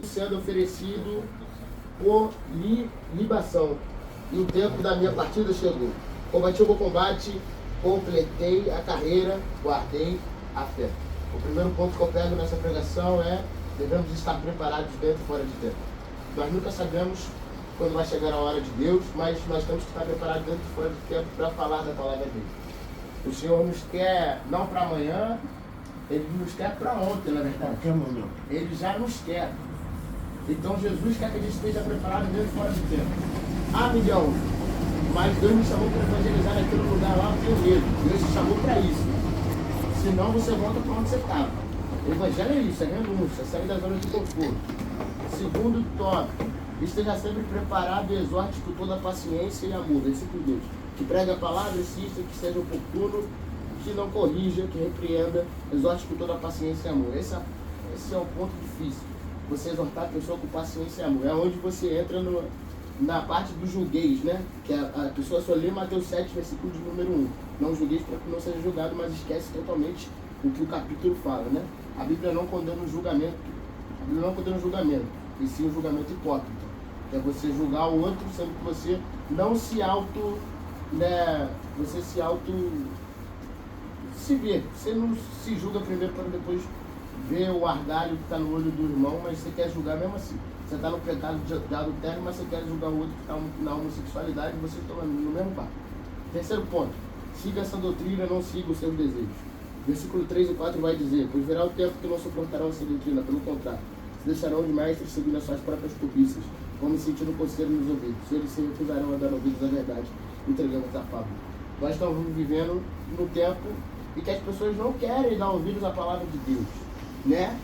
sendo oferecido por libação. E o tempo da minha partida chegou. Combati o bom combate, completei a carreira, guardei a fé. O primeiro ponto que eu pego nessa pregação é: devemos estar preparados dentro e fora de tempo. Nós nunca sabemos quando vai chegar a hora de Deus, mas nós temos que estar preparados dentro e fora de tempo para falar da palavra dele. O Senhor nos quer não para amanhã, Ele nos quer para ontem, na verdade. Ele já nos quer. Então Jesus quer que a gente esteja preparado dentro e fora de tempo. Ah, Miguel, mas Deus me chamou para evangelizar naquele lugar lá, eu tenho medo. Deus te chamou para isso. Senão você volta para onde você estava. Evangelho é isso, é renúncia, é sair da zona de conforto. Segundo tópico: esteja sempre preparado e exorte com toda a paciência e amor. Versículo 2. Que pregue a palavra, insista, que seja oportuno, que não corrija, que repreenda, exorte com toda a paciência e amor. Esse é o ponto difícil. Você exortar a pessoa com paciência e amor. É onde você entra na parte do julgueis, né? Que a pessoa só lê Mateus 7, versículo de número 1. Não julgueis para que não seja julgado, mas esquece totalmente o que o capítulo fala, né? A Bíblia não condena o julgamento. A Bíblia não condena o julgamento, e sim o julgamento hipócrita. Que é você julgar o outro, sendo que você não se auto... né? Você se vê. Você não se julga primeiro para depois ver o argalho que está no olho do irmão, mas você quer julgar mesmo assim. Você está no pecado de adultério, mas você quer julgar o outro que está na homossexualidade, e você está no mesmo barco. Terceiro ponto: siga essa doutrina, não siga os seus desejos. Versículo 3 e 4 vai dizer: pois virá o tempo que não suportarão essa doutrina, pelo contrário, se deixarão de mestres seguindo as suas próprias cobiças, como sentindo conselho nos ouvidos. Eles se recusarão a dar ouvidos à verdade, entregando a fábula. Nós estamos vivendo no tempo em que as pessoas não querem dar ouvidos à palavra de Deus, né?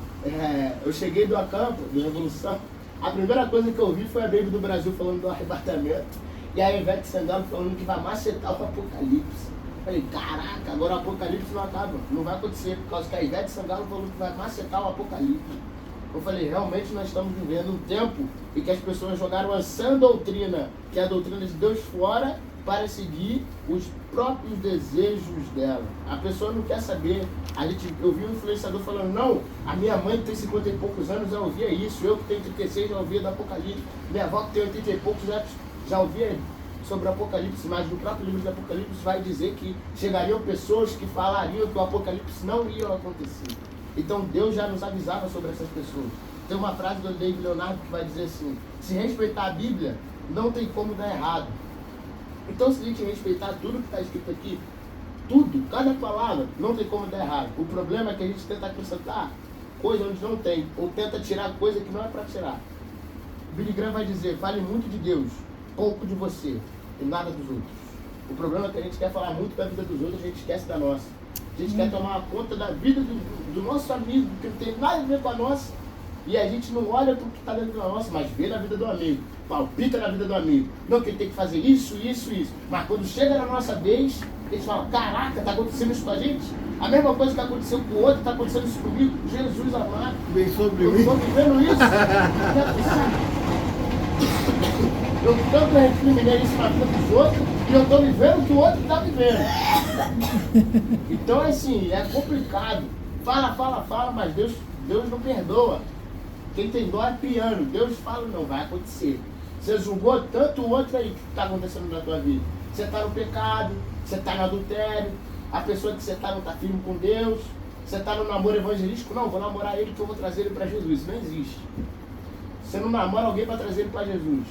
Eu cheguei do acampo, da Revolução, a primeira coisa que eu vi foi a Baby do Brasil falando do arrebatamento, e a Ivete Sangalo falando que vai macetar o Apocalipse. Falei, caraca, agora o Apocalipse não acaba, não vai acontecer, por causa que a Ivete Sangalo falou que vai macetar o Apocalipse. Eu falei, realmente nós estamos vivendo um tempo em que as pessoas jogaram a sã doutrina, que é a doutrina de Deus, fora, para seguir os próprios desejos dela. A pessoa não quer saber. Eu vi um influenciador falando: não, a minha mãe tem 50 e poucos anos, já ouvia isso. Eu que tenho 36 já ouvia do Apocalipse. Minha avó que tem 80 e poucos já ouvia sobre o Apocalipse. Mas no próprio livro do Apocalipse vai dizer que chegariam pessoas que falariam que o Apocalipse não ia acontecer. Então Deus já nos avisava sobre essas pessoas. Tem uma frase do David Leonardo que vai dizer assim: se respeitar a Bíblia, não tem como dar errado. Então, se a gente respeitar tudo que está escrito aqui, tudo, cada palavra, não tem como dar errado. O problema é que a gente tenta acrescentar coisa onde não tem, ou tenta tirar coisa que não é para tirar. Billy Graham vai dizer: fale muito de Deus, pouco de você e nada dos outros. O problema é que a gente quer falar muito da vida dos outros, a gente esquece da nossa. A gente quer tomar conta da vida do nosso amigo, que não tem nada a ver com a nossa. E a gente não olha para o que está dentro da nossa, mas vê na vida do amigo, palpita na vida do amigo. Não, que ele tem que fazer isso, isso, isso. Mas quando chega na nossa vez, eles falam: caraca, está acontecendo isso com a gente? A mesma coisa que aconteceu com o outro, está acontecendo isso comigo. Jesus amado, Vem sobre eu mim. estou vivendo isso. Eu tanto recriminei isso na vida dos outros, e eu estou vivendo o que o outro está vivendo. Então, assim, é complicado. Fala, mas Deus não perdoa. Quem tem dó é piano. Deus fala: não vai acontecer. Você julgou tanto o outro aí que está acontecendo na tua vida. Você está no pecado, você está no adultério, a pessoa que você está não está firme com Deus, você está no namoro evangelístico. Não, vou namorar ele que eu vou trazer ele para Jesus. Isso não existe. Você não namora alguém para trazer ele para Jesus.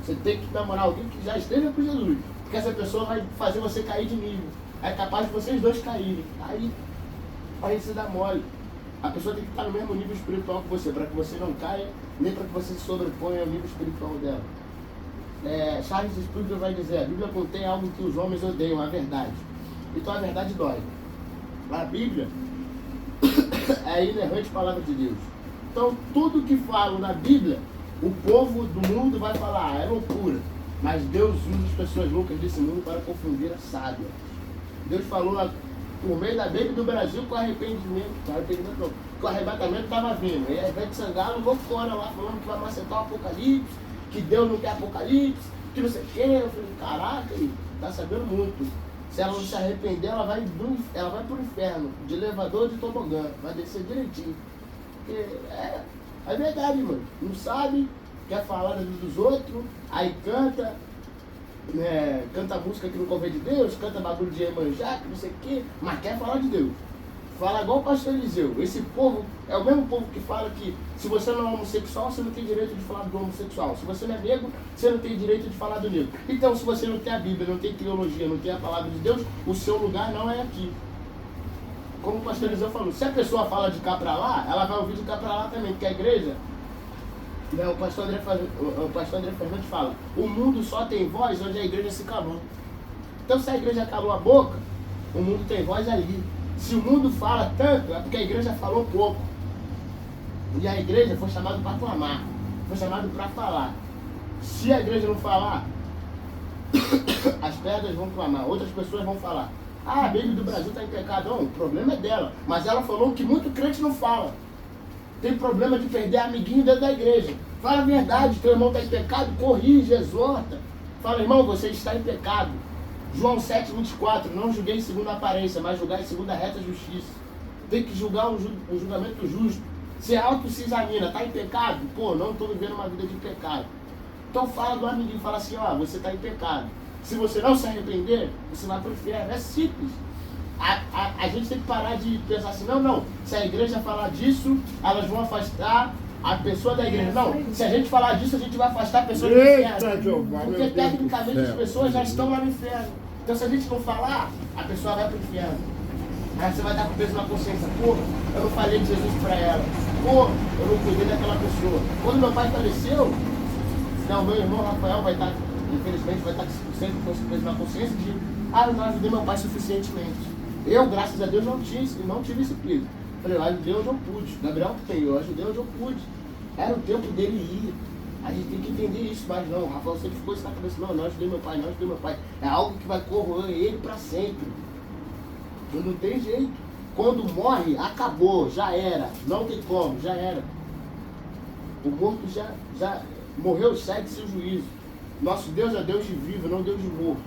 Você tem que namorar alguém que já esteja com Jesus, porque essa pessoa vai fazer você cair de nível. É capaz de vocês dois caírem. Aí você dá mole. A pessoa tem que estar no mesmo nível espiritual que você, para que você não caia, nem para que você se sobreponha ao nível espiritual dela. Charles Spurgeon vai dizer: a Bíblia contém algo que os homens odeiam, a verdade. Então a verdade dói. A Bíblia é a inerrante palavra de Deus. Então tudo que falo na Bíblia, o povo do mundo vai falar: é loucura. Mas Deus usa as pessoas loucas desse mundo para confundir a sábia. Deus falou por meio da Baby do Brasil com arrependimento não, que o arrebatamento estava vindo. E a Ivete Sangalo loucona lá falando que vai macetar o Apocalipse, que Deus não quer Apocalipse, que não sei o quê. Eu falei: caraca, ele tá sabendo muito. Se ela não se arrepender, ela vai pro inferno, de elevador ou de tobogã, vai descer direitinho. Porque É verdade, mano. Não sabe, quer falar da vida dos outros, aí canta, canta música que não convém de Deus, canta bagulho de Iemanjá, que não sei o quê, mas quer falar de Deus. Fala igual o pastor Eliseu. Esse povo é o mesmo povo que fala que se você não é homossexual, você não tem direito de falar do homossexual. Se você não é negro, você não tem direito de falar do negro. Então, se você não tem a Bíblia, não tem teologia, não tem a palavra de Deus, o seu lugar não é aqui. Como o pastor Eliseu falou, se a pessoa fala de cá pra lá, ela vai ouvir de cá pra lá também, porque a igreja, o pastor André Fernandes fala, o mundo só tem voz onde a igreja se calou. Então, se a igreja calou a boca, o mundo tem voz ali. Se o mundo fala tanto, é porque a igreja falou pouco. E a igreja foi chamada para clamar, foi chamada para falar. Se a igreja não falar, as pedras vão clamar, outras pessoas vão falar. Ah, a Bíblia do Brasil está em pecado. Não, o problema é dela. Mas ela falou que muito crente não fala. Tem problema de perder amiguinho dentro da igreja. Fala a verdade, teu irmão está em pecado, corrige, exorta. Fala, irmão, você está em pecado. João 7,24, não julguei segundo a aparência, mas julgai segundo a reta justiça. Tem que julgar um julgamento justo. Você se examina, está em pecado? Pô, não estou vivendo uma vida de pecado. Então fala do amiguinho, fala assim, ó, você está em pecado. Se você não se arrepender, você vai para o inferno. É simples. A gente tem que parar de pensar assim, não, se a igreja falar disso, elas vão afastar a pessoa da igreja. Não, se a gente falar disso, a gente vai afastar a pessoa do inferno. Porque tecnicamente as pessoas já estão lá no inferno. Então se a gente não falar, a pessoa vai para o inferno. Aí você vai estar com peso na consciência. Pô, eu não falei de Jesus para ela. Pô, eu não cuidei daquela pessoa. Quando meu pai faleceu, meu irmão Rafael vai estar, infelizmente, vai estar sempre com peso na consciência de eu não ajudei meu pai suficientemente. Eu, graças a Deus, não tive esse peso. Falei, eu ajudei onde eu pude. Gabriel tem, eu ajudei onde eu pude. Era o tempo dele ir. A gente tem que entender isso, mas não. O Rafael sempre ficou isso na cabeça. Não ajudei meu pai. É algo que vai corroer ele para sempre. Não tem jeito. Quando morre, acabou, já era. Não tem como, já era. O morto já morreu, segue seu juízo. Nosso Deus é Deus de vivo, não Deus de morto.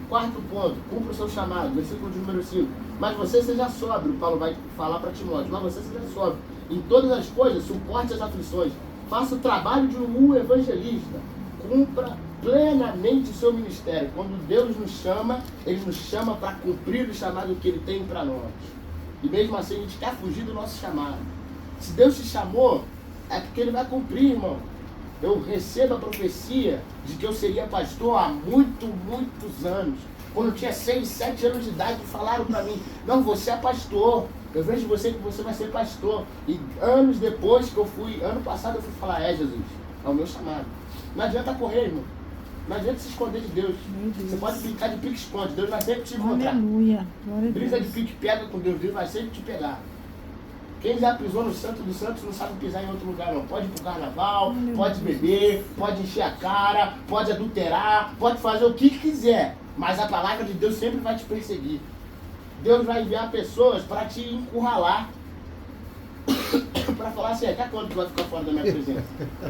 Quarto ponto, cumpra o seu chamado, versículo de número 5. Mas você seja sóbrio, Paulo vai falar para Timóteo, mas você seja sóbrio. Em todas as coisas, suporte as aflições. Faça o trabalho de um evangelista. Cumpra plenamente o seu ministério. Quando Deus nos chama, Ele nos chama para cumprir o chamado que Ele tem para nós. E mesmo assim, a gente quer fugir do nosso chamado. Se Deus te chamou, é porque Ele vai cumprir, irmão. Eu recebo a profecia de que eu seria pastor há muitos anos. Quando eu tinha 6, 7 anos de idade, falaram para mim, não, você é pastor. Eu vejo você que você vai ser pastor. E anos depois que ano passado eu fui falar, Jesus, é o meu chamado. Não adianta correr, irmão. Não adianta se esconder de Deus. Você pode brincar de pique-esconde, Deus vai sempre te encontrar. Aleluia. Brinca de pique-pega com Deus, Deus vai sempre te pegar. Quem já pisou no Santo dos Santos não sabe pisar em outro lugar, não. Pode ir pro carnaval, pode beber, pode encher a cara, pode adulterar, pode fazer o que quiser. Mas a palavra de Deus sempre vai te perseguir. Deus vai enviar pessoas para te encurralar. Para falar assim, até quando tu vai ficar fora da minha presença?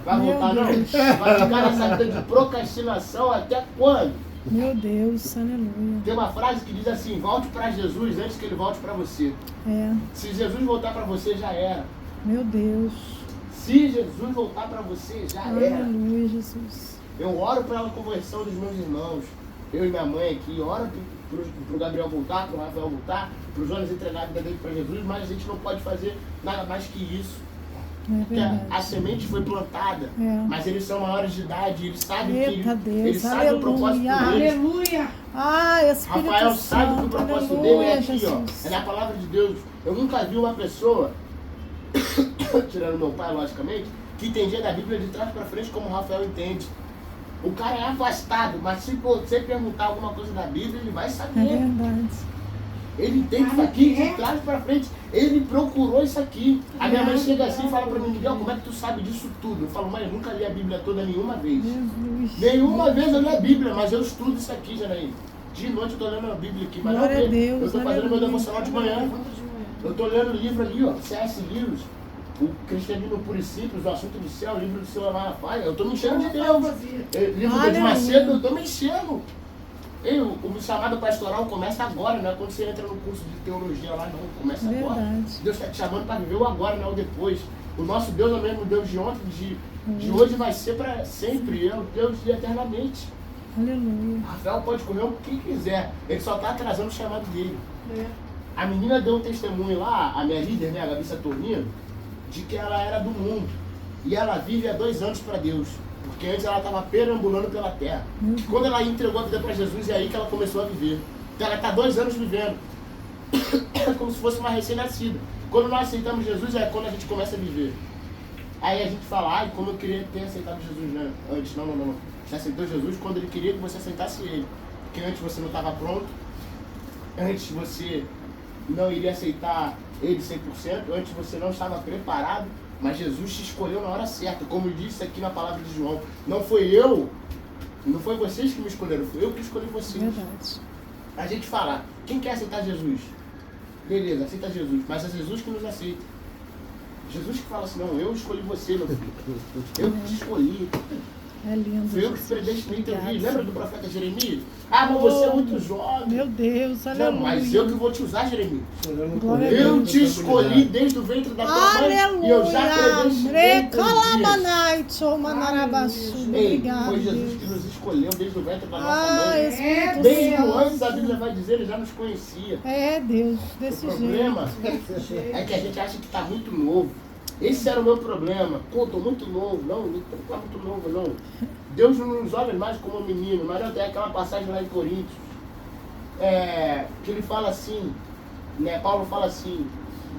Vai voltar não? Vai ficar nessa vida de procrastinação até quando? Meu Deus, aleluia. Tem uma frase que diz assim, volte para Jesus antes que Ele volte para você. Se Jesus voltar para você, já era. Meu Deus. Se Jesus voltar para você, já era. Aleluia, Jesus. Eu oro pela conversão dos meus irmãos. Eu e minha mãe aqui, oro pro Gabriel voltar, pro Rafael voltar, pro Jonas entregar a vida dele para Jesus, mas a gente não pode fazer nada mais que isso. Porque a semente foi plantada, mas eles são maiores de idade, eles sabem eles sabem o propósito deles. Aleluia! Espírito Rafael Santo, sabe que o propósito dele é aqui, ó. É na palavra de Deus. Eu nunca vi uma pessoa, tirando meu pai, logicamente, que entendia da Bíblia de trás para frente como o Rafael entende. O cara é afastado, mas se você perguntar alguma coisa da Bíblia, ele vai saber. É verdade. Ele entende isso aqui de trás para frente. Ele procurou isso aqui. A minha mãe chega assim e fala para mim, Miguel, como é que tu sabe disso tudo? Eu falo, mãe, eu nunca li a Bíblia toda nenhuma vez. Jesus. Nenhuma vez eu li a Bíblia, mas eu estudo isso aqui, Janaína. De noite eu tô lendo a Bíblia aqui, mas glória não a Deus, eu tô fazendo meu devocional de manhã. Eu tô lendo o livro ali, ó, C.S. Lewis, o Cristianismo Puro e Simples, o Assunto do Céu, o livro do Seu Malafaia. Eu tô me enchendo de Deus. Livro do Edir Macedo, eu tô me enchendo. O chamado pastoral começa agora, não é quando você entra no curso de teologia lá, não. Começa agora. Deus está te chamando para viver o agora, não o depois. O nosso Deus é o mesmo Deus de ontem, de hoje vai ser para sempre. É o Deus de eternamente. Aleluia. Rafael pode correr o que quiser. Ele só está atrasando o chamado dele. A menina deu um testemunho lá, a minha líder, né, a Gabi Saturnino, de que ela era do mundo. E ela vive há 2 anos para Deus. Porque antes ela estava perambulando pela terra. Quando ela entregou a vida para Jesus, é aí que ela começou a viver. Então ela está 2 anos vivendo. É como se fosse uma recém-nascida. Quando nós aceitamos Jesus, é quando a gente começa a viver. Aí a gente fala, ai, como eu queria ter aceitado Jesus, né? Antes. Não. Você aceitou Jesus quando ele queria que você aceitasse ele. Porque antes você não estava pronto. Antes você não iria aceitar ele 100%. Antes você não estava preparado. Mas Jesus te escolheu na hora certa. Como disse aqui na palavra de João. Não foi eu, não foi vocês que me escolheram. Foi eu que escolhi vocês. Verdade. A gente fala, quem quer aceitar Jesus? Beleza, aceita Jesus. Mas é Jesus que nos aceita. Jesus que fala assim, não, eu escolhi você, meu filho. Eu que te escolhi. É lindo. Foi eu que predestinei teu filho. Lembra do profeta Jeremias? Ah, mas você é muito jovem. Meu Deus, aleluia. Não, mas eu que vou te usar, Jeremias. Glória a Eu Deus. te escolhi desde o ventre da tua mãe. Aleluia. E eu já predestinei teus dias. Ei, Obrigado. foi Jesus que nos escolheu desde o ventre da nossa mãe. Espírito Desde Santo. antes a Bíblia vai dizer, ele já nos conhecia. É, Deus, O desse problema jeito. é que a gente acha que está muito novo. Esse era o meu problema. Pô, tô muito novo. Não tá muito novo, não. Deus não nos olha mais como um menino. Mas até aquela passagem lá em Coríntios, que ele fala assim, né? Paulo fala assim,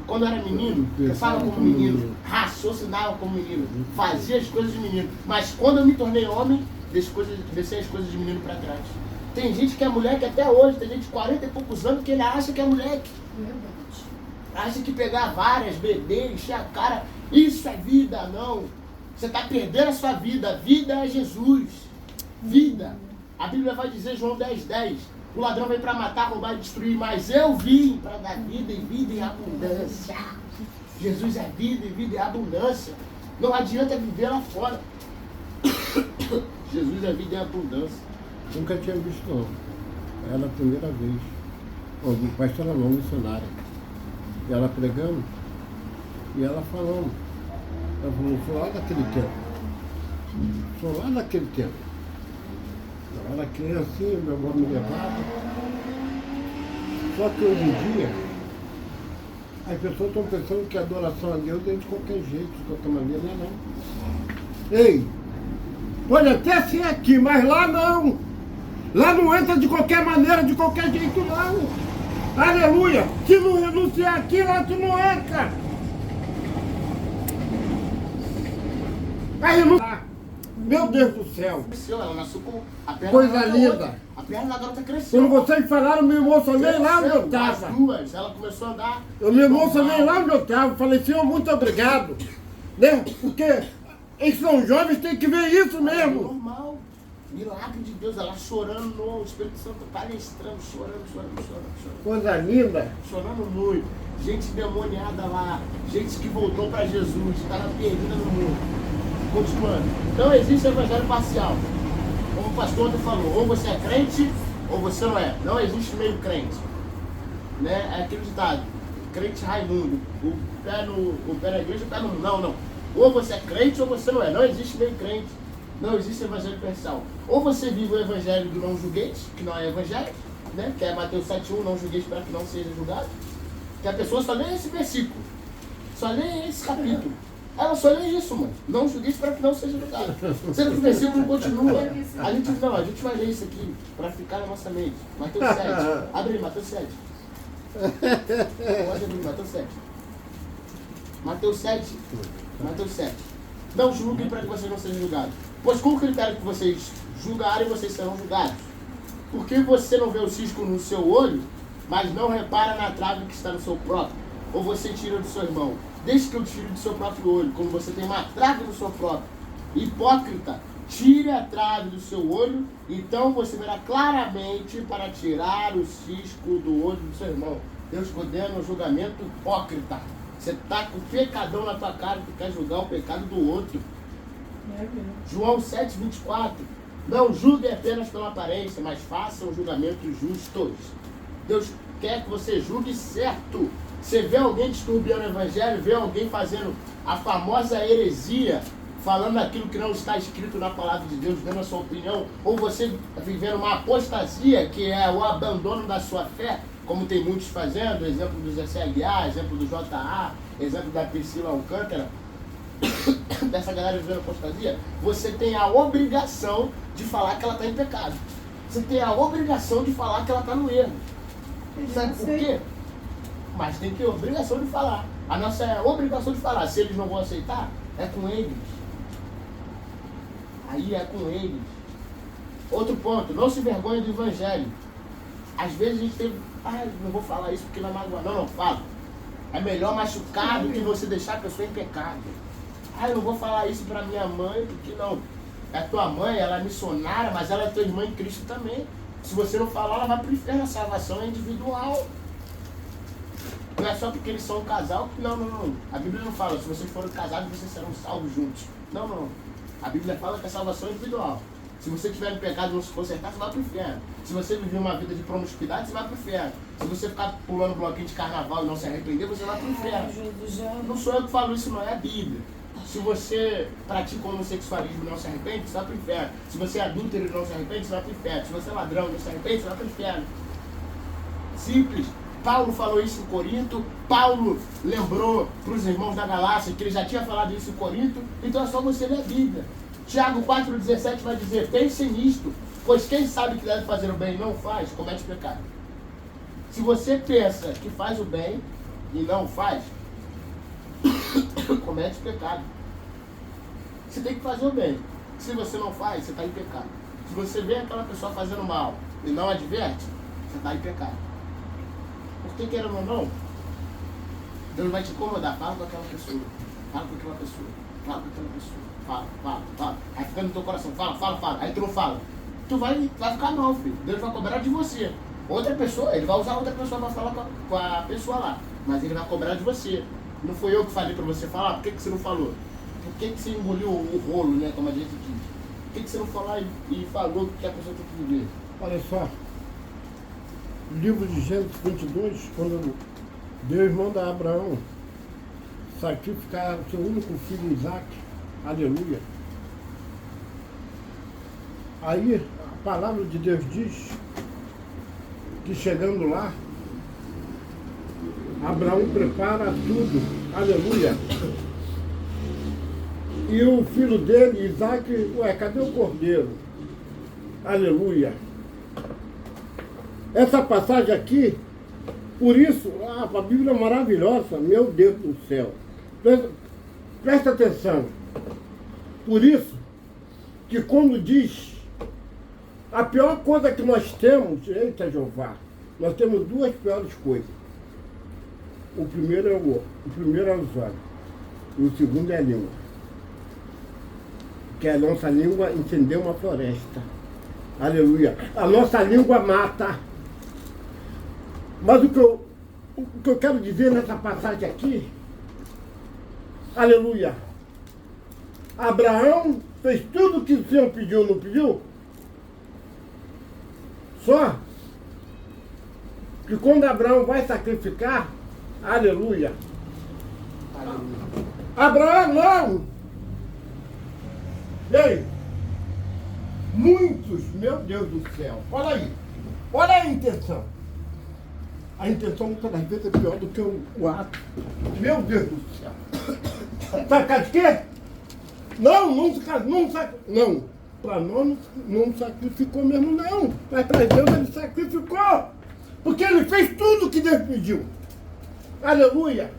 quando era menino, pensava como menino, raciocinava como menino, fazia as coisas de menino. Mas quando eu me tornei homem, deixei as coisas de menino para trás. Tem gente que é moleque até hoje, tem gente de 40 e poucos anos que ele acha que é moleque. Acha que pegar várias, beber, encher a cara, isso é vida, não. Você está perdendo a sua vida. Vida é Jesus. Vida. A Bíblia vai dizer, João 10:10, o ladrão veio para matar, roubar e destruir, mas eu vim para dar vida e vida em abundância. Jesus é vida e vida em abundância. Não adianta viver lá fora. Jesus é vida em abundância. Nunca tinha visto, não. Era a primeira vez. O pastor era uma missionária. E ela pregando, e ela falando. Ela falou, sou lá daquele tempo. Sou lá daquele tempo. Eu era criancinha, meu avô me levava. Só que hoje em dia, as pessoas estão pensando que a adoração a Deus é de qualquer jeito, de qualquer maneira, não. Ei, pode até ser aqui, mas lá não. Lá não entra de qualquer maneira, de qualquer jeito, não. Aleluia! Se não renunciar aqui, lá tu não entra! Vai renunciar! Meu Deus do céu! Cresceu, ela nasceu com a perna. Coisa linda! A perna da garota cresceu. Quando vocês falaram, eu me emocionei lá onde eu estava. As duas, ela começou a andar. Eu me emocionei lá onde eu estava. Falei, Senhor, muito obrigado. Né? Porque eles são jovens, tem que ver isso É mesmo. normal. Milagre de Deus, ela chorando no Espírito Santo, palestrando, chorando. Coisa linda. Chorando muito. Gente demoniada lá, gente que voltou para Jesus, estava perdida no mundo. Continuando. Não existe evangelho parcial. Como o pastor ontem falou, ou você é crente, ou você não é. Não existe meio crente. Né? É aquele ditado, crente Raimundo. O pé na igreja, o pé no mundo. Não. Ou você é crente, ou você não é. Não existe meio crente. Não existe evangelho parcial. Ou você vive o evangelho do não julgueis, que não é evangelho, né? Que é Mateus 7:1, não julgueis para que não seja julgado. Que a pessoa só lê esse versículo, só lê esse capítulo. Ela só lê isso, mano. Não julgueis para que não seja julgado. Sendo que o versículo continua. A gente vai ler isso aqui para ficar na nossa mente. Mateus 7. Abre aí, Mateus 7. Pode abrir, Mateus 7. Mateus 7. Não julguem para que vocês não sejam julgados. Pois com o critério que vocês julgarem, vocês serão julgados. Por que você não vê o cisco no seu olho, mas não repara na trave que está no seu próprio? Ou você tira do seu irmão? Deixe que eu tire do seu próprio olho, como você tem uma trave no seu próprio. Hipócrita, tire a trave do seu olho, então você verá claramente para tirar o cisco do olho do seu irmão. Deus condena o julgamento hipócrita. Você está com o pecadão na tua cara e quer julgar o pecado do outro. João 7:24. Não julguem apenas pela aparência, mas façam julgamentos justos. Deus quer que você julgue certo. Você vê alguém disturbiando o evangelho, vê alguém fazendo a famosa heresia, falando aquilo que não está escrito na palavra de Deus, dando a sua opinião, ou você vivendo uma apostasia, que é o abandono da sua fé, como tem muitos fazendo, exemplo do Zé C.H.A., exemplo do J.A., exemplo da Priscila Alcântara, dessa galera vivendo apostasia, você tem a obrigação de falar que ela está em pecado. Você tem a obrigação de falar que ela está no erro. Sabe por quê? Mas tem que ter a obrigação de falar. A nossa obrigação de falar. Se eles não vão aceitar, é com eles. Aí é com eles. Outro ponto, não se envergonhe do evangelho. Às vezes a gente tem... não vou falar isso porque vai magoar. Não, fala. É melhor machucar do que você deixar a pessoa em pecado. Eu não vou falar isso pra minha mãe, porque não. É tua mãe, ela é missionária, mas ela é tua irmã em Cristo também. Se você não falar, ela vai pro inferno. A salvação é individual. Não é só porque eles são um casal. Não. A Bíblia não fala, se vocês forem casados, vocês serão salvos juntos. Não. A Bíblia fala que a salvação é individual. Se você tiver em pecado e não se consertar, você vai pro inferno. Se você viver uma vida de promiscuidade, você vai pro inferno. Se você ficar pulando bloquinho de carnaval e não se arrepender, você vai pro inferno. Não sou eu que falo isso, não é a Bíblia. Se você pratica homossexualismo e não se arrepende, você vai pro inferno. Se você é adúltero e não se arrepende, você vai pro inferno. Se você é ladrão e não se arrepende, você vai pro inferno. Simples. Paulo falou isso em Corinto. Paulo lembrou para os irmãos da Galácia que ele já tinha falado isso em Corinto. Então é só você ler a Bíblia. Tiago 4,17 vai dizer: pensem nisto, pois quem sabe que deve fazer o bem e não faz, comete pecado. Se você pensa que faz o bem e não faz, comete pecado. Você tem que fazer o bem. Se você não faz, você está em pecado. Se você vê aquela pessoa fazendo mal e não adverte, você está em pecado. Porque querendo ou não, Deus vai te incomodar. Fala com aquela pessoa. Fala com aquela pessoa. Fala com aquela pessoa. Fala. Aí fica no teu coração. Fala. Aí tu não fala. Tu vai ficar mal, filho. Deus vai cobrar de você. Outra pessoa, ele vai usar outra pessoa para falar com a pessoa lá. Mas ele vai cobrar de você. Não foi eu que falei para você falar. Por que você não falou? Por que você engoliu o rolo, né? Como a gente diz. Por que você não falou e falou que a pessoa tem que viver? Olha só. Livro de Gênesis 22, quando Deus manda a Abraão sacrificar seu único filho Isaac, aleluia. Aí a palavra de Deus diz que chegando lá, Abraão prepara tudo, aleluia. E o filho dele, Isaac, cadê o cordeiro? Aleluia. Essa passagem aqui, por isso, a Bíblia é maravilhosa, meu Deus do céu. Presta atenção. Por isso, que quando diz, a pior coisa que nós temos, eita Jeová, nós temos duas piores coisas. O primeiro é os olhos, e o segundo é a língua. Que a nossa língua incendeu uma floresta. Aleluia. A nossa língua mata. Mas o que eu quero dizer nessa passagem aqui, aleluia, Abraão fez tudo o que o Senhor pediu, não pediu? Só que quando Abraão vai sacrificar, aleluia, Abraão não! Ei, muitos, meu Deus do céu, olha a intenção. A intenção muitas das vezes é pior do que o ato. Meu Deus do céu. Sabe de quê? Não. Para nós não sacrificou mesmo, não. Mas para Deus ele sacrificou. Porque ele fez tudo o que Deus pediu. Aleluia.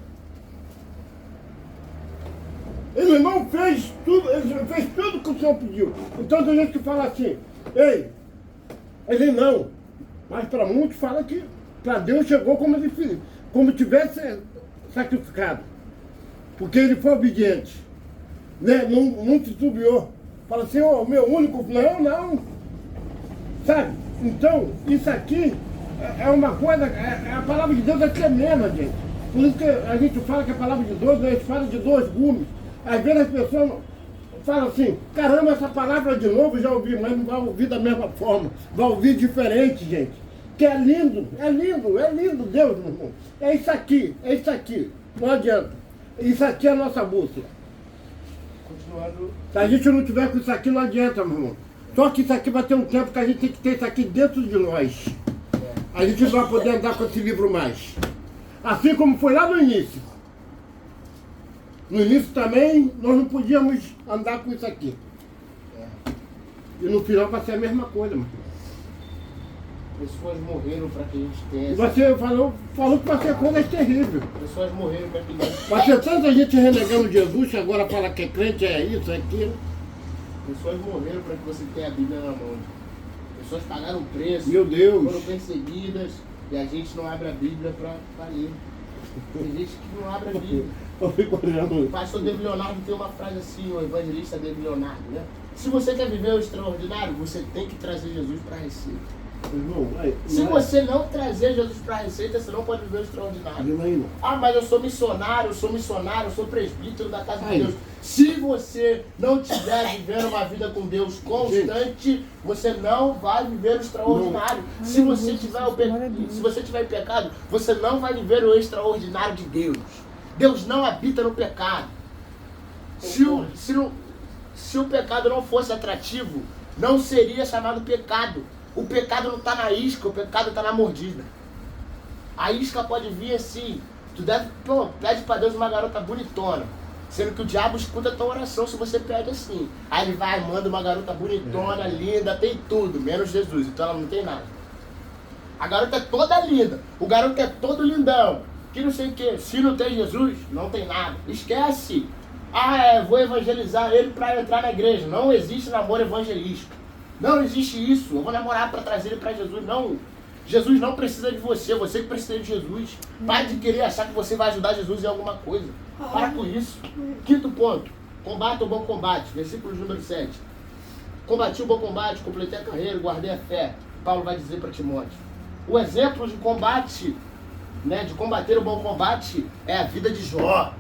Ele não fez tudo, ele fez tudo que o Senhor pediu. Então tem gente que fala assim, ei, ele não. Mas para muitos fala que para Deus chegou como tivesse sacrificado. Porque ele foi obediente. Né? Não titubeou. Fala assim, meu único. Não. Sabe? Então, isso aqui é uma coisa. A palavra de Deus é tremenda, gente. Por isso que a gente fala que a palavra de Deus, a gente fala de dois gumes. Às vezes as pessoas falam assim, caramba, essa palavra de novo já ouvi, mas não vai ouvir da mesma forma. Vai ouvir diferente, gente. Que é lindo, Deus, meu irmão. É isso aqui, não adianta. Isso aqui é a nossa bússola. Continuando. Se a gente não tiver com isso aqui, não adianta, meu irmão. Só que isso aqui vai ter um tempo que a gente tem que ter isso aqui dentro de nós. A gente não vai poder andar com esse livro mais. Assim como foi lá no início. No início também, nós não podíamos andar com isso aqui. E no final vai ser a mesma coisa, mano. Pessoas morreram para que a gente tenha. E você falou que vai ser coisas terríveis. Pessoas morreram para que a gente. Vai ter tanta gente renegando Jesus que agora fala que é crente, é isso, é aquilo. Pessoas morreram para que você tenha a Bíblia na mão. Pessoas pagaram o preço. Meu Deus. Foram perseguidas e a gente não abre a Bíblia para ler. Tem gente que não abre a Bíblia. Eu fico olhando. O pastor David Leonardo tem uma frase assim, o evangelista David Leonardo, né? Se você quer viver o extraordinário, você tem que trazer Jesus para a receita. Irmão, Se você não trazer Jesus para a receita, você não pode viver o extraordinário. aí, não. Ah, mas eu sou missionário, eu sou presbítero da casa de Aí. Deus. Se você não estiver vivendo uma vida com Deus constante, você não vai viver o extraordinário. Se você tiver em pecado, você não vai viver o extraordinário de Deus. Deus não habita no pecado. Se o pecado não fosse atrativo, não seria chamado pecado. O pecado não está na isca, o pecado está na mordida. A isca pode vir assim. Pede para Deus uma garota bonitona. Sendo que o diabo escuta a tua oração se você pede assim. Aí ele vai, manda uma garota bonitona, linda, tem tudo, menos Jesus. Então ela não tem nada. A garota é toda linda. O garoto é todo lindão. Que não sei o que. Se não tem Jesus, não tem nada. Esquece. Vou evangelizar ele para entrar na igreja. Não existe namoro evangelístico. Não existe isso. Eu vou namorar para trazer ele para Jesus. Não. Jesus não precisa de você. Você que precisa de Jesus. Pare de querer achar que você vai ajudar Jesus em alguma coisa. Para com isso. Quinto ponto. Combata o bom combate. Versículo número 7. Combati o bom combate, completei a carreira, guardei a fé. Paulo vai dizer para Timóteo. O exemplo de combate, de combater o bom combate, é a vida de Jó.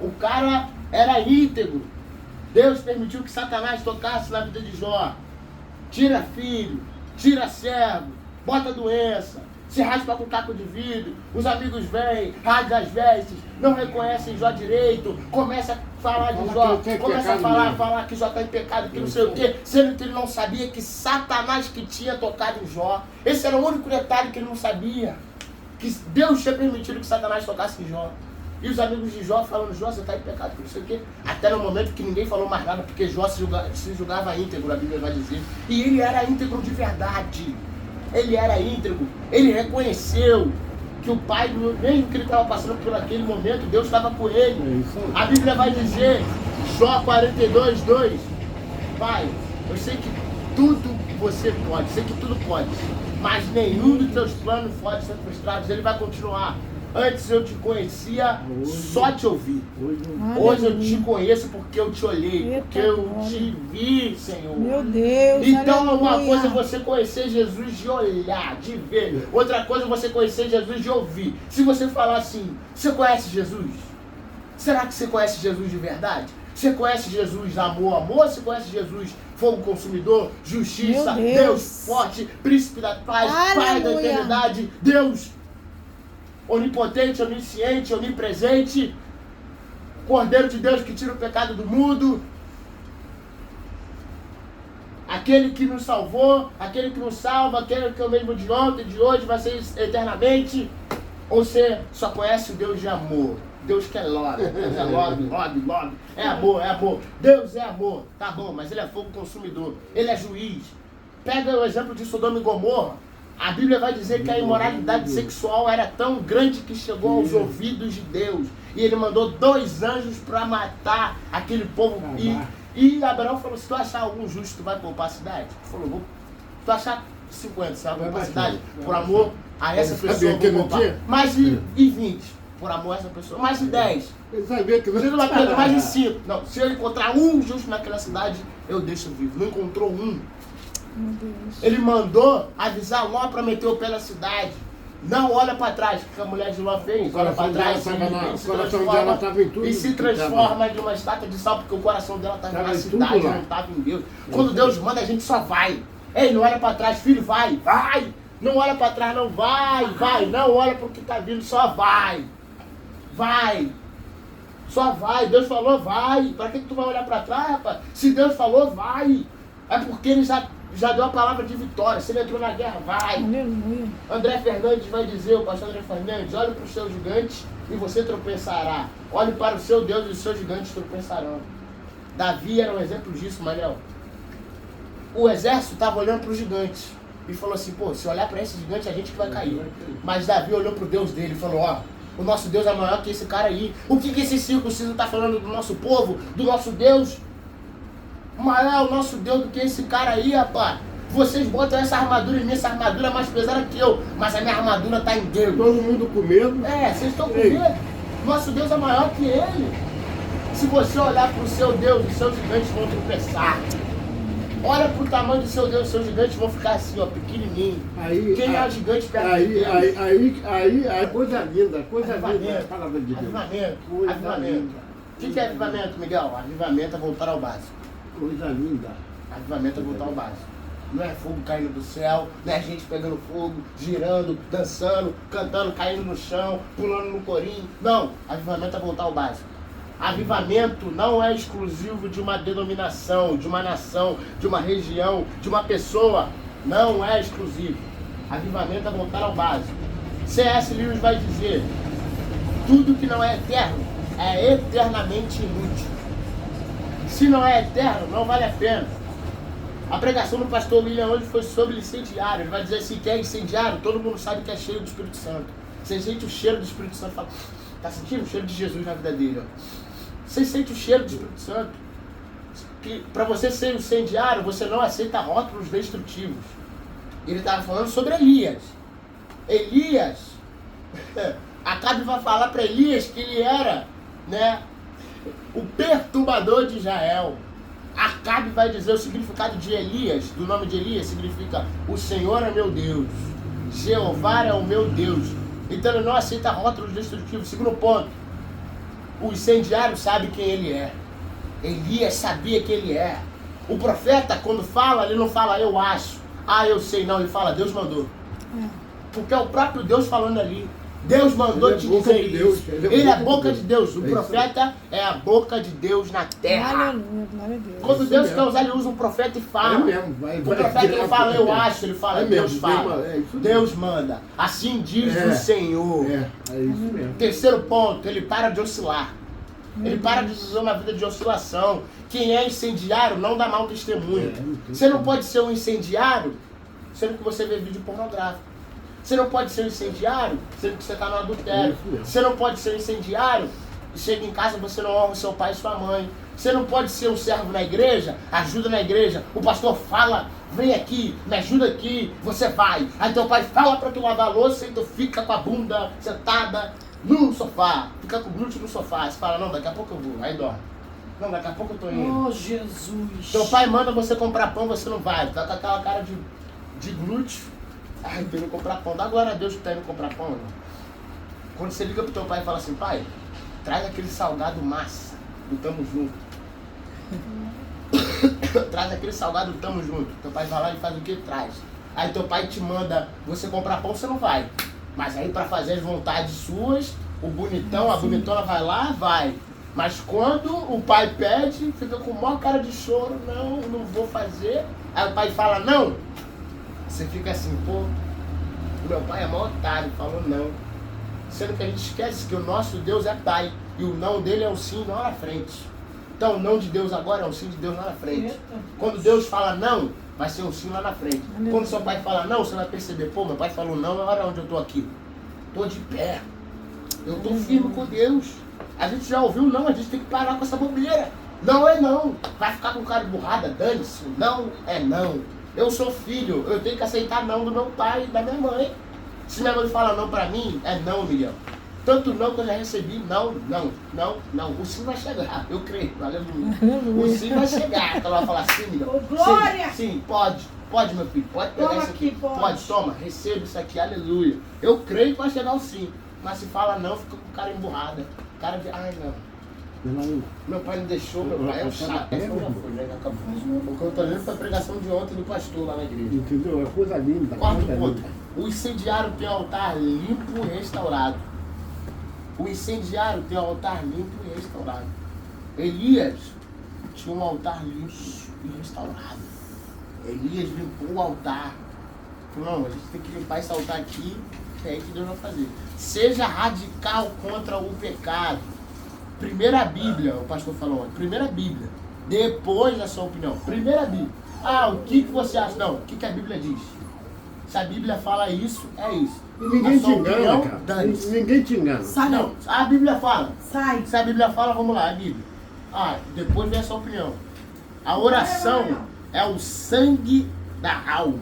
O cara era íntegro. Deus permitiu que Satanás tocasse na vida de Jó. Tira filho, tira servo, bota doença, se raspa com taco de vidro, os amigos vêm, rasgam as vestes, não reconhecem Jó direito, começa a falar de Jó, começa a falar que Jó está em pecado, que não sei o quê, sendo que ele não sabia que Satanás que tinha tocado em Jó. Esse era o único detalhe que ele não sabia, que Deus tinha permitido que Satanás tocasse em Jó. E os amigos de Jó falando, Jó, você está em pecado, que não sei o quê. Até no momento que ninguém falou mais nada, porque Jó se julgava íntegro, a Bíblia vai dizer. E ele era íntegro de verdade. Ele era íntegro. Ele reconheceu que o pai, mesmo que ele estava passando por aquele momento, Deus estava com ele. A Bíblia vai dizer, Jó 42, 2. Pai, eu sei que tudo você pode, sei que tudo pode, mas nenhum dos teus planos pode ser frustrado. Ele vai continuar. Antes eu te conhecia, só te ouvi. Hoje eu te conheço porque eu te olhei, porque eu te vi, Senhor. Meu Deus. Então, uma aleluia. coisa é você conhecer Jesus de olhar, de ver. Outra coisa é você conhecer Jesus de ouvir. Se você falar assim, você conhece Jesus? Será que você conhece Jesus de verdade? Você conhece Jesus amor? Você conhece Jesus fogo consumidor, justiça, Meu Deus. Deus forte, príncipe da paz, Pai da Aleluia. eternidade, Deus onipotente, onisciente, onipresente, Cordeiro de Deus que tira o pecado do mundo, aquele que nos salvou, aquele que nos salva, aquele que é o mesmo de ontem, de hoje, vai ser eternamente. Ou você só conhece o Deus de amor, Deus que é love, Deus é love, é amor, Deus é amor, tá bom, mas ele é fogo consumidor, ele é juiz. Pega o exemplo de Sodoma e Gomorra. A Bíblia vai dizer que a imoralidade sexual era tão grande que chegou aos ouvidos de Deus. E ele mandou 2 anjos para matar aquele povo. E Abraão falou, se tu achar algum justo, tu vai poupar a cidade? Ele falou, se tu achar 50, você vai poupar a cidade? Por amor a essa pessoa, eu vou poupar. Mais de 20, por amor a essa pessoa. Mais de 10. Mais de 5. Não, se eu encontrar um justo naquela cidade, eu deixo vivo. Não encontrou um. Meu Deus. Ele mandou avisar Ló para meter o pé na cidade. Não olha para trás, porque a mulher de Ló fez. Olha para trás e se transforma em uma estátua de sal, porque o coração dela estava na cidade, não estava em Deus. Quando Deus manda, a gente só vai. Ei, não olha para trás, filho, vai. Não olha para trás, não, vai. Não olha para o que está vindo, só vai. Só vai. Deus falou, vai. Para que tu vai olhar para trás, rapaz? Se Deus falou, vai. É porque ele já deu a palavra de vitória. Se ele entrou na guerra, vai. Aleluia. André Fernandes vai dizer, o pastor André Fernandes, olhe para os seus gigantes e você tropeçará. Olhe para o seu Deus e os seus gigantes tropeçarão. Davi era um exemplo disso, Manel. O exército estava olhando para os gigantes e falou assim, pô, se olhar para esse gigante, a gente que vai cair. Mas Davi olhou para o Deus dele e falou, ó, o nosso Deus é maior que esse cara aí. O que esse circunciso está falando do nosso povo, do nosso Deus? Maior é o nosso Deus do que esse cara aí, rapaz. Vocês botam essa armadura em mim, essa armadura é mais pesada que eu, mas a minha armadura está em Deus. Todo mundo com medo. É, vocês estão com Ei. medo. Nosso Deus é maior que ele. Se você olhar para o seu Deus, os seus gigantes vão tropeçar. Olha para o tamanho do seu Deus, os seus gigantes vão ficar assim, ó, pequenininho. Aí, Quem é o gigante perto de aí, Deus? aí, coisa linda, Avivamento. é a palavra de Deus. Avivamento. Coisa Avivamento. linda. O que é avivamento, Miguel? Avivamento é voltar ao básico. Coisa linda. Avivamento é voltar ao básico. Não é fogo caindo do céu, não é gente pegando fogo, girando, dançando, cantando, caindo no chão, pulando no corinho. Não, avivamento é voltar ao básico. Avivamento não é exclusivo de uma denominação, de uma nação, de uma região, de uma pessoa. Não é exclusivo. Avivamento é voltar ao básico. C.S. Lewis vai dizer, tudo que não é eterno é eternamente inútil. Se não é eterno, não vale a pena. A pregação do pastor William hoje foi sobre incendiário. Ele vai dizer assim, que é incendiário, todo mundo sabe que é cheio do Espírito Santo. Você sente o cheiro do Espírito Santo, fala, tá sentindo o cheiro de Jesus na vida dele, ó. Você sente o cheiro do Espírito Santo. Que para você ser incendiário, você não aceita rótulos destrutivos. Ele estava falando sobre Elias. Elias, Acabe vai falar para Elias que ele era, né, o perturbador de Israel. Acabe vai dizer o significado de Elias, do nome de Elias, significa o Senhor é meu Deus, Jeová é o meu Deus. Então ele não aceita rótulos destrutivos. Segundo ponto, o incendiário sabe quem ele é. Elias sabia quem ele é. O profeta, quando fala, ele não fala eu acho, eu sei, não, ele fala Deus mandou. Porque é o próprio Deus falando ali. Deus mandou te dizer isso. Ele é a boca de Deus. O profeta é a boca de Deus na terra. Aleluia, glória a Deus. Quando Deus quer usar, ele usa um profeta e fala. É mesmo. O profeta não fala eu acho, ele fala Deus fala. Deus manda. Assim diz o Senhor. É isso mesmo. Terceiro ponto, ele para de oscilar. Ele para de viver uma vida de oscilação. Quem é incendiário não dá mau testemunho. Você não pode ser um incendiário sendo que você vê vídeo pornográfico. Você não pode ser um incendiário sendo que você está no adultério. Você não pode ser um incendiário e chega em casa e você não honra o seu pai e sua mãe. Você não pode ser um servo na igreja, ajuda na igreja. O pastor fala, vem aqui, me ajuda aqui, você vai. Aí teu pai fala para tu lavar a louça e tu fica com a bunda sentada no sofá. Fica com o glúteo no sofá. Você fala, não, daqui a pouco eu vou. Aí dorme. Não, daqui a pouco eu tô indo. Oh, Jesus. Teu pai manda você comprar pão, você não vai. Tá com aquela cara de glúteo. Ai, tô indo comprar pão. Dá glória a Deus que tá indo comprar pão, irmão. Quando você liga pro teu pai e fala assim, pai, traz aquele salgado massa do Tamo Junto. Traz aquele salgado do Tamo Junto. Teu pai vai lá e faz o que? Traz. Aí teu pai te manda você comprar pão, você não vai. Mas aí pra fazer as vontades suas, o bonitão, a bonitona vai lá, vai. Mas quando o pai pede, fica com maior cara de choro, não vou fazer. Aí o pai fala, não. Você fica assim, pô, o meu pai é mó otário, falou não. Sendo que a gente esquece que o nosso Deus é pai. E o não dele é o sim lá na frente. Então o não de Deus agora é o sim de Deus lá na frente. Quando Deus fala não, vai ser um sim lá na frente. Quando seu pai fala não, você vai perceber, pô, meu pai falou não, olha onde eu tô aqui. Tô de pé. Eu tô firme com Deus. A gente já ouviu não, a gente tem que parar com essa bobeira. Não é não. Vai ficar com cara de burrada, dane-se. Não é não. Eu sou filho, eu tenho que aceitar não do meu pai e da minha mãe. Se minha mãe fala não pra mim, é não, Miguel. Tanto não que eu já recebi, não. O sim vai chegar, eu creio, aleluia. O sim vai chegar. Ela vai falar sim, Miguel. Oh, glória! Sim, pode meu filho, pode pegar Toma isso aqui. aqui, pode. Toma, receba isso aqui, aleluia. Eu creio que vai chegar o sim. Mas se fala não, fica com cara emburrada. Cara de, ai não. Meu pai não deixou, meu pai é um chato. Essa já foi, né? Acabou. O que eu tô lendo foi a pregação de ontem do pastor lá na igreja. Entendeu? É coisa linda. Quarto ponto. O incendiário tem altar limpo e restaurado. O incendiário tem um altar limpo e restaurado. Elias tinha um altar limpo e restaurado. Elias limpou o altar. Falou, não, a gente tem que limpar esse altar aqui, que é aí que Deus vai fazer. Seja radical contra o pecado. Primeira Bíblia, o pastor falou ontem. Primeira Bíblia. Depois da sua opinião. Primeira Bíblia. Ah, o que você acha? Não, o que a Bíblia diz? Se a Bíblia fala isso, é isso. E ninguém te engana, opinião, cara. dane-se. Ninguém te engana. Sai, Não, a Bíblia fala. sai. Se a Bíblia fala, vamos lá, a Bíblia. Ah, depois vem a sua opinião. A oração é o sangue da alma.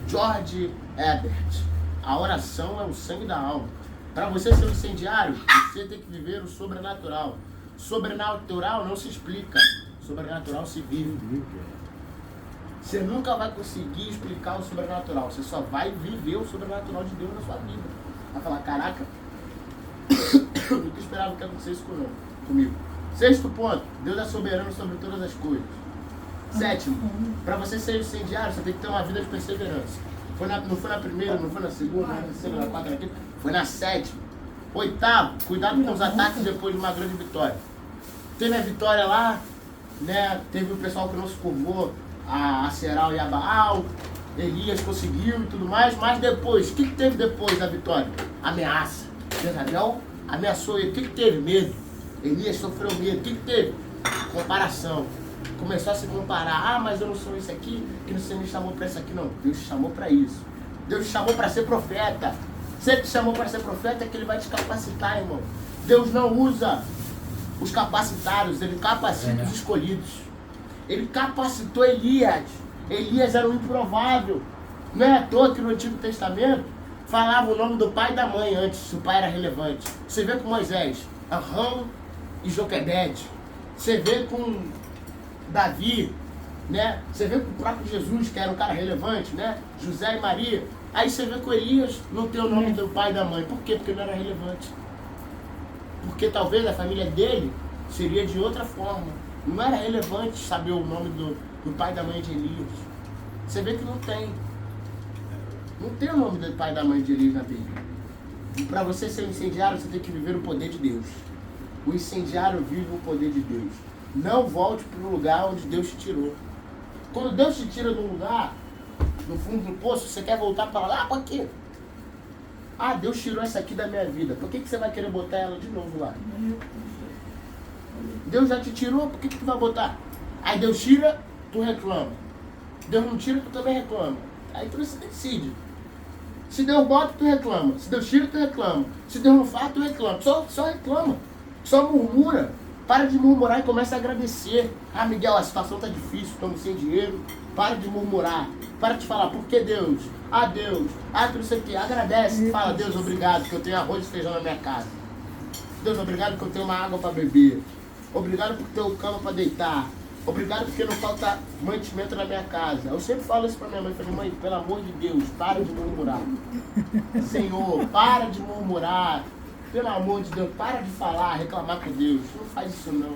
George Herbert. A oração é o sangue da alma. Para você ser um incendiário, você tem que viver o sobrenatural. Sobrenatural não se explica. Sobrenatural se vive. Você nunca vai conseguir explicar o sobrenatural. Você só vai viver o sobrenatural de Deus na sua vida. Vai falar, caraca, nunca esperava que acontecesse comigo. Sexto ponto, Deus é soberano sobre todas as coisas. Sétimo, para você ser incendiário, você tem que ter uma vida de perseverança. Não foi na primeira, não foi na segunda, não foi na terceira, na quarta, na quinta, foi na sétima. Oitavo, cuidado com os ataques depois de uma grande vitória. Teve a vitória lá, né? Teve o pessoal que não se curvou a Seral e a Baal, Elias conseguiu e tudo mais, mas depois, o que teve depois da vitória? Ameaça. Jezabel ameaçou ele. O que teve? Medo. Elias sofreu medo. O que teve? Comparação. Começou a se comparar. Ah, mas eu não sou isso aqui, que você me chamou para isso aqui. Não, Deus te chamou para isso. Deus te chamou para ser profeta. Se Ele te chamou para ser profeta, é que Ele vai te capacitar, irmão. Deus não usa os capacitados, Ele capacita os escolhidos. Ele capacitou Elias. Elias era um improvável. Não é à toa que no Antigo Testamento falava o nome do pai e da mãe antes, se o pai era relevante. Você vê com Moisés, Arão e Joquebede. Você vê com Davi, né? Você vê com o próprio Jesus, que era um cara relevante, né? José e Maria. Aí você vê com Elias, não tem o nome do pai e da mãe. Por quê? Porque não era relevante. Porque talvez a família dele seria de outra forma. Não era relevante saber o nome do pai e da mãe de Elias. Você vê que não tem. Não tem o nome do pai e da mãe de Elias na Bíblia. E para você ser incendiário, você tem que viver o poder de Deus. O incendiário vive o poder de Deus. Não volte para o lugar onde Deus te tirou. Quando Deus te tira de um lugar, no fundo do poço, você quer voltar para lá? Para quê? Ah, Deus tirou essa aqui da minha vida. Por que você vai querer botar ela de novo lá? Deus já te tirou, por que tu vai botar? Aí Deus tira, tu reclama. Deus não tira, tu também reclama. Aí tu decide. Se Deus bota, tu reclama. Se Deus tira, tu reclama. Se Deus não faz, tu reclama. Só reclama. Só murmura. Para de murmurar e começa a agradecer. Ah, Miguel, a situação tá difícil, estamos sem dinheiro. Para de murmurar. Para de falar, por que Deus? Ah, Deus. Ah, tu não sei o que. Agradece. Fala, Deus, obrigado que eu tenho arroz e feijão na minha casa. Deus, obrigado que eu tenho uma água para beber. Obrigado por ter uma cama para deitar. Obrigado porque não falta mantimento na minha casa. Eu sempre falo isso para minha mãe. Falei, mãe, pelo amor de Deus, para de murmurar. Senhor, para de murmurar. Pelo amor de Deus, para de falar, reclamar com Deus. Não faz isso não.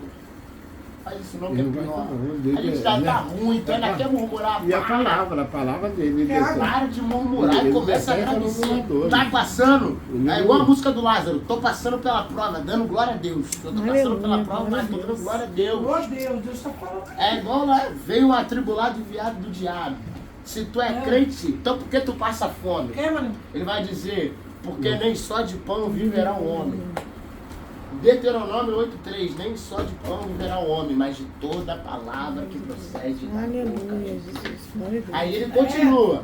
Faz isso não, que é pior. A gente já tá ruim, então ainda quer murmurar. E a palavra dele. Para de murmurar e começa a agradecer. Tá passando, é igual a música do Lázaro. Tô passando pela prova, dando glória a Deus. Eu tô passando pela prova, mas tô dando glória a Deus. Glória a Deus, Deus tá falando. É igual lá, veio um atribulado enviado do diabo. Se tu é crente, então por que tu passa fome? Ele vai dizer, porque nem só de pão viverá o homem. Deuteronômio 8,3, nem só de pão viverá o homem, mas de toda a palavra que procede da boca de Deus. Aí ele continua.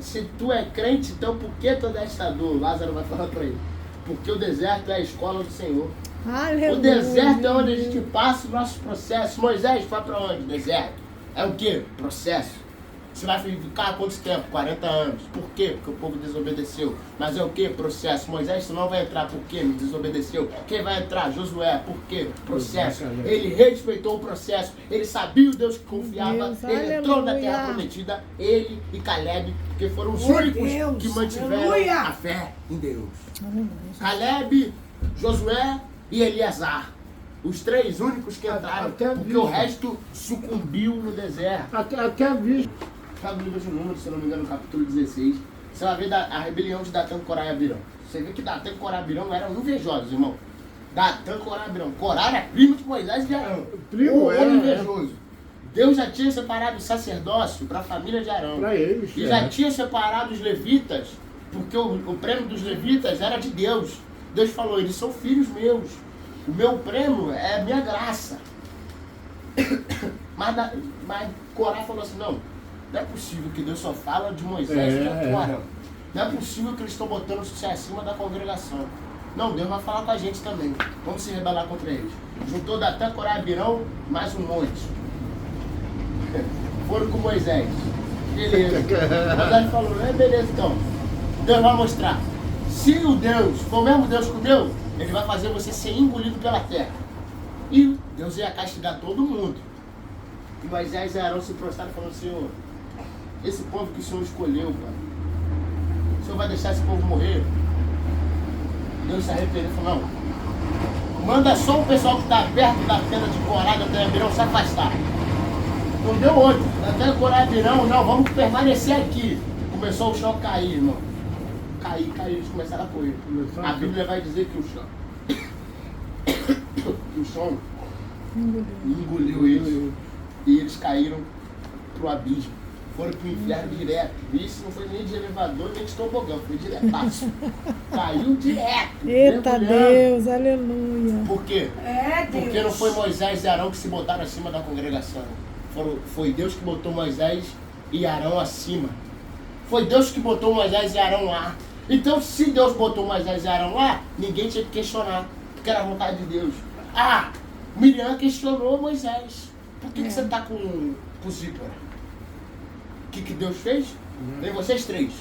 Se tu é crente, então por que toda esta dor? Lázaro vai falar para ele. Porque o deserto é a escola do Senhor. Aleluia. O deserto é onde a gente passa os nossos processos. Moisés vai para onde? Deserto. É o quê? Processo. Você vai ficar quanto tempo? 40 anos. Por quê? Porque o povo desobedeceu. Mas é o quê? Processo. Moisés não vai entrar. Por quê? Me desobedeceu. Quem vai entrar? Josué. Por quê? Processo. Ele respeitou o processo. Ele sabia o Deus que confiava. Deus, ele entrou na terra prometida. Ele e Caleb, porque foram os únicos que mantiveram a fé em Deus. Caleb, Josué e Eleazar. Os três únicos que entraram, porque o resto sucumbiu no deserto. Até a vista. Sabe o livro de Números, se eu não me engano, no capítulo 16, você vai ver a rebelião de Datã, Corá e Abirão. Você vê que Datã e Corá e Abirão eram invejosos, irmão. Datã, Corá e Abirão. Corá era primo de Moisés e de Arão. Primo, Homem invejoso. Deus já tinha separado o sacerdócio para a família de Arão. Para eles. E já tinha separado os levitas, porque o prêmio dos levitas era de Deus. Deus falou, eles são filhos meus. O meu prêmio é a minha graça. Mas Corá falou assim, não é possível que Deus só fala de Moisés e de Arão. Não é possível que eles estão botando isso acima da congregação. Não, Deus vai falar com a gente também. Vamos se rebelar contra eles. Juntou Datã, Corá e Abirão, mais um monte. Foram com Moisés. Beleza. Moisés falou, beleza então. Deus vai mostrar. Se o Deus for o mesmo Deus que o meu, ele vai fazer você ser engolido pela terra. E Deus ia castigar todo mundo. E Moisés e Arão se prostraram e falaram, Senhor, esse povo que o Senhor escolheu, cara, o Senhor vai deixar esse povo morrer? Deus se arrependeu e falou, não. Manda só o pessoal que está perto da tenda de Corá, Datã e Abirão se afastar. Não deu outro. Datã, Corá e Abirão, não, vamos permanecer aqui. Começou o chão a cair, irmão. Cair, eles começaram a correr. A Bíblia vai dizer que o chão engoliu eles. E eles caíram pro abismo. Foram pro inferno direto. Isso não foi nem de elevador, nem de tobogão, foi diretaço. Caiu direto. Eita Deus, aleluia. Por quê? Porque não foi Moisés e Arão que se botaram acima da congregação. Foi Deus que botou Moisés e Arão acima. Foi Deus que botou Moisés e Arão lá. Então, se Deus botou Moisés e Arão lá, ninguém tinha que questionar, porque era a vontade de Deus. Miriam questionou Moisés. Por que você está com Zípora? O que Deus fez? Vem vocês três.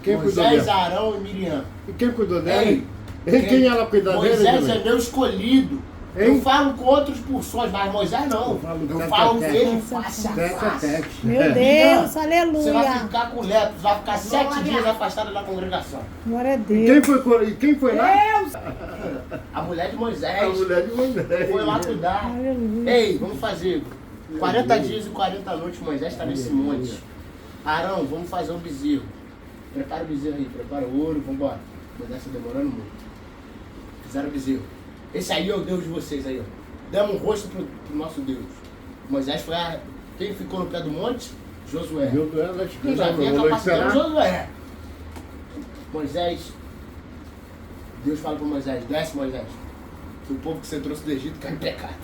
Moisés, Arão e Miriam. E quem cuidou dela? Quem ela cuidou dele? Moisés é meu escolhido. Eu falo com outras porções, mas Moisés não. Eu falo com ele face a face. Meu Deus, aleluia. Você vai ficar com lepros, vai ficar 7 dias afastado da congregação. Glória a Deus. E quem foi lá? A mulher de Moisés. A mulher de Moisés. Foi lá cuidar. Aleluia. Ei, vamos fazer 40 dias e 40 noites Moisés está nesse monte. Arão, vamos fazer um bezerro. Prepara o bezerro aí, prepara o ouro, vamos embora. Moisés está demorando muito. Fizeram o bezerro. Esse aí é o Deus de vocês aí, ó. Damos um rosto pro nosso Deus. Moisés foi quem ficou no pé do monte? Josué. Já havia capacitado Josué. Moisés, Deus fala para Moisés, desce Moisés. Que o povo que você trouxe do Egito caiu em pecado.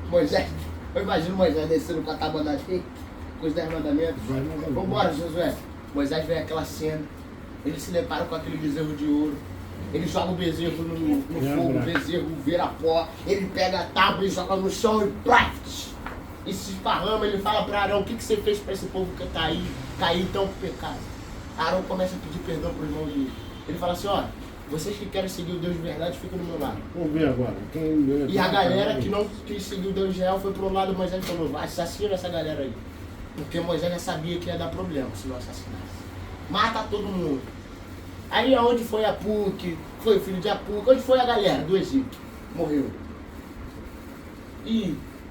Moisés, eu imagino Moisés descendo com a tábua da lei, com os 10 mandamentos. Vambora, Josué. Moisés vê aquela cena. Ele se depara com aquele bezerro de ouro. Ele joga o bezerro no fogo, o bezerro vira pó, ele pega a tábua e joga no chão e plaf! E se esparrama, ele fala para Arão, o que você fez para esse povo que está aí, cair então pro pecado? Arão começa a pedir perdão para o irmão dele. Ele fala assim, ó, vocês que querem seguir o Deus de verdade, ficam do meu lado. Vamos ver agora. E a galera que não quis seguir o Deus de Israel foi pro lado, Moisés falou, vai, assassina essa galera aí. Porque Moisés já sabia que ia dar problema se não assassinasse. Mata todo mundo. Aí onde foi Apuque, foi o filho de Apuque, onde foi a galera do Egito? Morreu.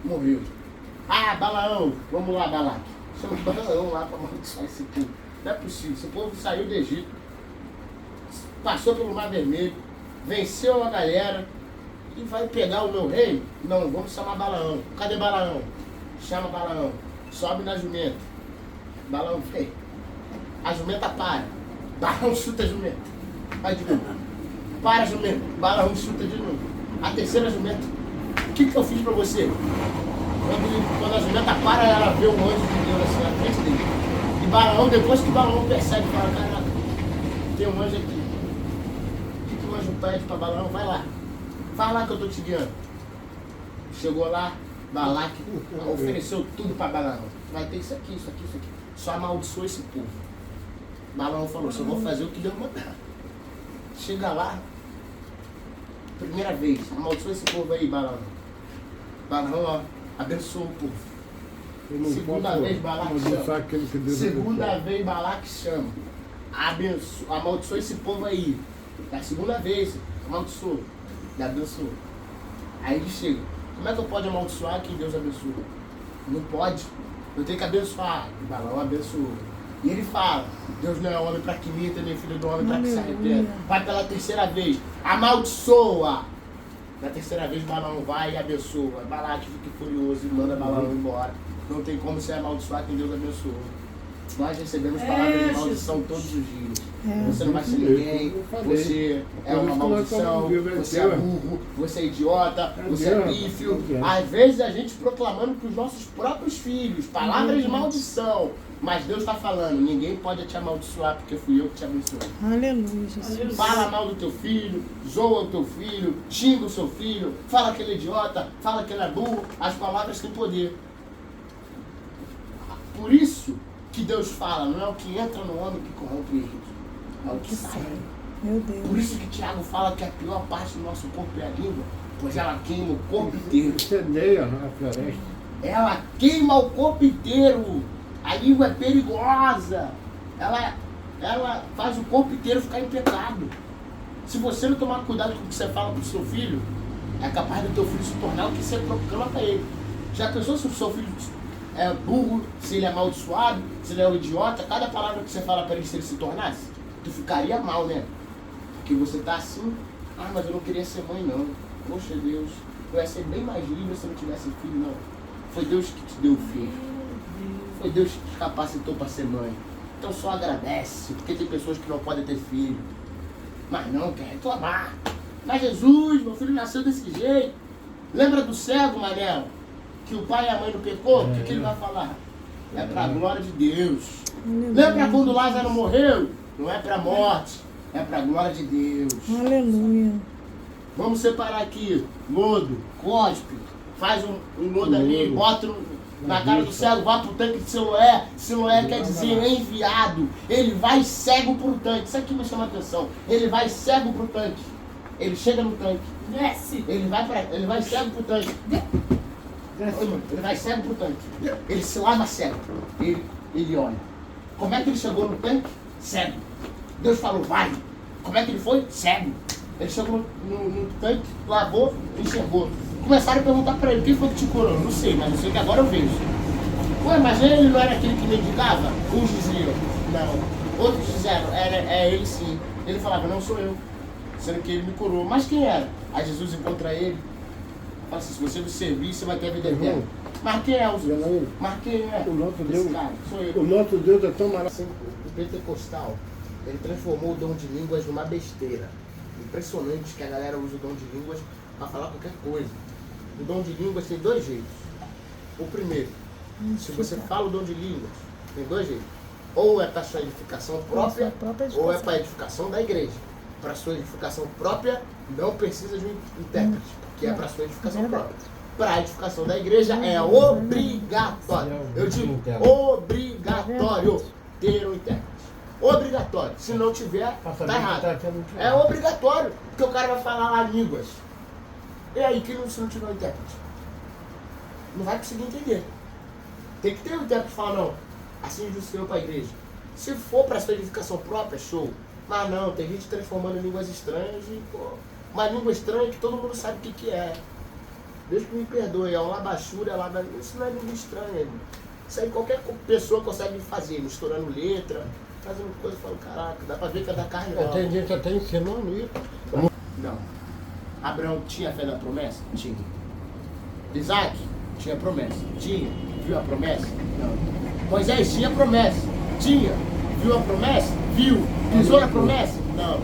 Morreu. Balaão, vamos lá, Balaque. Chama o Balaão lá para amaldiçoar esse povo. Não é possível, esse povo saiu do Egito, passou pelo Mar Vermelho, venceu a galera e vai pegar o meu rei? Não, vamos chamar Balaão. Cadê Balaão? Chama Balaão. Sobe na jumenta. Balaão vem. A jumenta para. Balaão chuta a jumenta. Vai de novo. Para a jumenta. Balaão chuta de novo. A terceira jumenta. O que eu fiz pra você? Quando a jumenta para, ela vê um anjo de Deus assim na frente dele. E Balaão, depois que Balaão percebe, fala, caraca, tem um anjo aqui. O que o anjo pede pra Balaão? Vai lá. Vai lá que eu tô te guiando. Chegou lá, Balaque ofereceu tudo pra Balaão. Vai ter isso aqui, isso aqui, isso aqui. Só amaldiçoou esse povo. Balaão falou, só vou fazer o que Deus mandar. Chega lá, primeira vez, amaldiçoou esse povo aí, Balaão. Balaão, ó, abençoou o povo. Segunda vez, Balaque chama. Segunda vez, Balaque chama. Amaldiçoou esse povo aí. É a segunda vez, amaldiçoou. E abençoou. Aí ele chega. Como é que eu posso amaldiçoar quem Deus abençoa? Não pode. Eu tenho que abençoar. Balaão abençoou. E ele fala, Deus não é homem para que minta, nem filho do homem para que se arrependa. Vai pela terceira vez, amaldiçoa. Na terceira vez Balaão vai e abençoa. Balaque fica furioso e manda Balaão embora. Não tem como você amaldiçoar quem Deus abençoou. Nós recebemos palavras de maldição todos os dias. Você não vai ser ninguém, você é uma maldição, você é burro, você é idiota, você é pífio. Às vezes a gente proclamando para os nossos próprios filhos palavras de maldição. Mas Deus está falando, ninguém pode te amaldiçoar porque fui eu que te abençoei. Aleluia, Jesus. Fala mal do teu filho, zoa o teu filho, xinga o seu filho, fala que ele é idiota, fala que ele é burro. As palavras têm poder. Por isso que Deus fala, não é o que entra no homem que corrompe ele, é o que sai. Meu Deus. Por isso que Tiago fala que a pior parte do nosso corpo é a língua, pois ela queima o corpo inteiro. Incendeia a floresta. Ela queima o corpo inteiro. A língua é perigosa. Ela faz o corpo inteiro ficar em pecado. Se você não tomar cuidado com o que você fala para o seu filho, é capaz do teu filho se tornar o que você proclama para ele. Já pensou se o seu filho é burro, se ele é amaldiçoado, se ele é um idiota? Cada palavra que você fala para ele, se ele se tornasse, tu ficaria mal, né? Porque você tá assim, mas eu não queria ser mãe não. Poxa Deus, eu ia ser bem mais livre se eu não tivesse filho, não. Foi Deus que te deu o filho. Foi Deus que te capacitou para ser mãe. Então só agradece, porque tem pessoas que não podem ter filho. Mas não, quer reclamar. Mas Jesus, meu filho nasceu desse jeito. Lembra do cego, Manel? Que o pai e a mãe não pecou? O que ele vai falar? É para a glória de Deus. Lembra quando Lázaro morreu? Não é para a morte, é para a glória de Deus. Aleluia. Vamos separar aqui, lodo, cospe, faz um lodo ali, bota na cara do cego, vai pro tanque de Siloé. Siloé quer dizer enviado. Ele vai cego pro tanque. Isso aqui me chama a atenção. Ele vai cego pro tanque. Ele chega no tanque. Desce. Ele vai cego pro tanque. Ele vai cego pro tanque. Ele se lava cego. Ele olha. Como é que ele chegou no tanque? Cego. Deus falou, vai. Como é que ele foi? Cego. Ele chegou no tanque, lavou, enxergou. Começaram a perguntar pra ele, quem foi que te curou? Não sei, mas eu sei que agora eu vejo. Ué, mas ele não era aquele que mendigava? Uns diziam, não. Outros disseram, é ele sim. Ele falava, não sou eu. Sendo que ele me curou. Mas quem era? Aí Jesus encontra ele. Fala assim, se você me servir, você vai ter a vida eterna. Mas quem é o Mas quem é? O nosso esse Deus, cara? Sou eu. o nosso Deus é tão maravilhoso. Assim, o pentecostal, ele transformou o dom de línguas numa besteira. Impressionante que a galera usa o dom de línguas para falar qualquer coisa. O dom de línguas tem dois jeitos. O primeiro, se você fala o dom de línguas, tem dois jeitos. Ou é para sua edificação própria, ou é para a edificação da igreja. Para sua edificação própria, não precisa de um intérprete, porque é para sua edificação própria. Para a edificação da igreja é obrigatório. Eu digo obrigatório ter um intérprete. Obrigatório. Se não tiver, tá errado. É obrigatório, porque o cara vai falar lá línguas. E aí, se não tiver um intérprete? Não vai conseguir entender. Tem que ter um intérprete que fala, não, assim diz o Senhor para a igreja. Se for para sua edificação própria, show. Mas não, tem gente transformando em línguas estranhas e, pô, uma língua estranha que todo mundo sabe o que é. Deus que me perdoe, é um labachura, isso não é língua estranha, irmão. Isso aí qualquer pessoa consegue fazer, misturando letra, fazendo coisa, eu falo, caraca, dá pra ver que é da carne. Tem gente até ensinando isso. Não. Abraão tinha fé na promessa? Tinha. Isaac tinha promessa? Tinha. Viu a promessa? Não. Moisés tinha promessa? Tinha. Viu a promessa? Viu. Pisou na promessa? Não.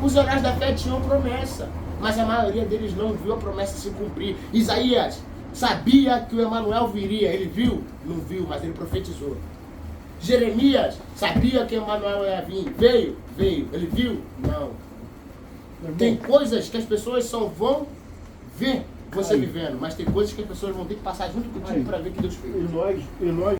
Os heróis da fé tinham promessa, mas a maioria deles não viu a promessa se cumprir. Isaías sabia que o Emanuel viria. Ele viu? Não viu, mas ele profetizou. Jeremias sabia que o Emanuel ia vir. Veio? Veio. Ele viu? Não. Tem coisas que as pessoas só vão ver você vivendo, mas tem coisas que as pessoas vão ter que passar junto contigo para ver que Deus fez. E nós